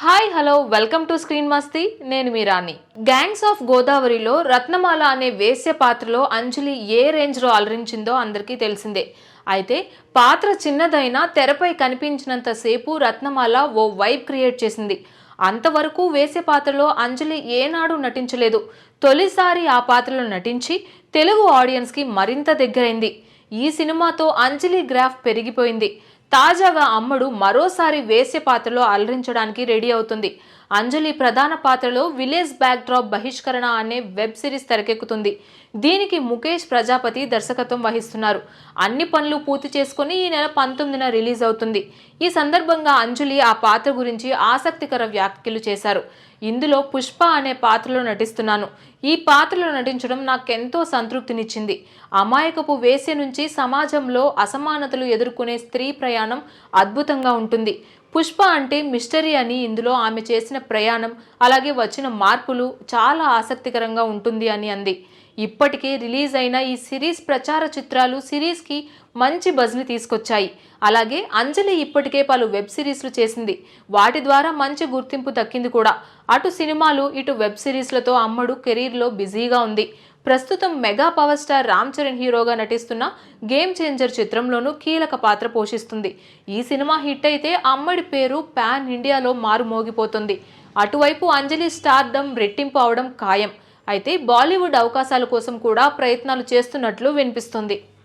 Hi hello welcome to screen మస్తీ. నేను మీ రాణి. Gangs of గోదావరిలో రత్నమాల అనే వేశ్య పాత్రలో అంజలి ఏ రేంజ్లో అలరించిందో అందరికీ తెలిసిందే. అయితే పాత్ర చిన్నదైనా తెరపై కనిపించినంత సేపు రత్నమాల ఓ వైబ్ క్రియేట్ చేసింది. అంతవరకు వేశ్య పాత్రలో అంజలి ఏనాడు నటించలేదు. తొలిసారి ఆ పాత్రలో నటించి తెలుగు ఆడియన్స్కి మరింత దగ్గరైంది. ఈ సినిమాతో అంజలి గ్రాఫ్ పెరిగిపోయింది. తాజాగా అమ్మడు మరోసారి వేశ్య పాత్రలో అలరించడానికి రెడీ అవుతుంది. అంజలి ప్రధాన పాత్రలో విలేజ్ బ్యాక్ డ్రాప్ బహిష్కరణ అనే వెబ్ సిరీస్ తెరకెక్కుతుంది. దీనికి ముఖేష్ ప్రజాపతి దర్శకత్వం వహిస్తున్నారు. అన్ని పనులు పూర్తి చేసుకుని ఈ నెల 19న రిలీజ్ అవుతుంది. ఈ సందర్భంగా అంజలి ఆ పాత్ర గురించి ఆసక్తికర వ్యాఖ్యలు చేశారు. ఇందులో పుష్ప అనే పాత్రలో నటిస్తున్నాను. ఈ పాత్రలో నటించడం నాకెంతో సంతృప్తినిచ్చింది. అమాయకపు వేశ్య నుంచి సమాజంలో అసమానతలు ఎదుర్కొనే స్త్రీ ప్రయాణం అద్భుతంగా ఉంటుంది. పుష్ప అంటే మిస్టరీ అని ఇందులో ఆమె చేసిన ప్రయాణం అలాగే వచ్చిన మార్పులు చాలా ఆసక్తికరంగా ఉంటుంది అని అంది. ఇప్పటికే రిలీజ్ అయిన ఈ సిరీస్ ప్రచార చిత్రాలు సిరీస్కి మంచి బజ్ని తీసుకొచ్చాయి. అలాగే అంజలి ఇప్పటికే పలు వెబ్ సిరీస్లు చేసింది. వాటి ద్వారా మంచి గుర్తింపు దక్కింది కూడా. అటు సినిమాలు ఇటు వెబ్ సిరీస్లతో అమ్మడు కెరీర్లో బిజీగా ఉంది. ప్రస్తుతం mega power star Ram Charan హీరోగా నటిస్తున్న గేమ్ చేంజర్ చిత్రంలోనూ కీలక పాత్ర పోషిస్తుంది. ఈ సినిమా హిట్ అయితే అమ్మడి పేరు పాన్ ఇండియాలో మారుమోగిపోతుంది. అటువైపు అంజలి స్టార్డమ్ రెట్టింపు అవడం ఖాయం. అయితే బాలీవుడ్ అవకాశాల కోసం కూడా ప్రయత్నాలు చేస్తున్నట్లు వినిపిస్తుంది.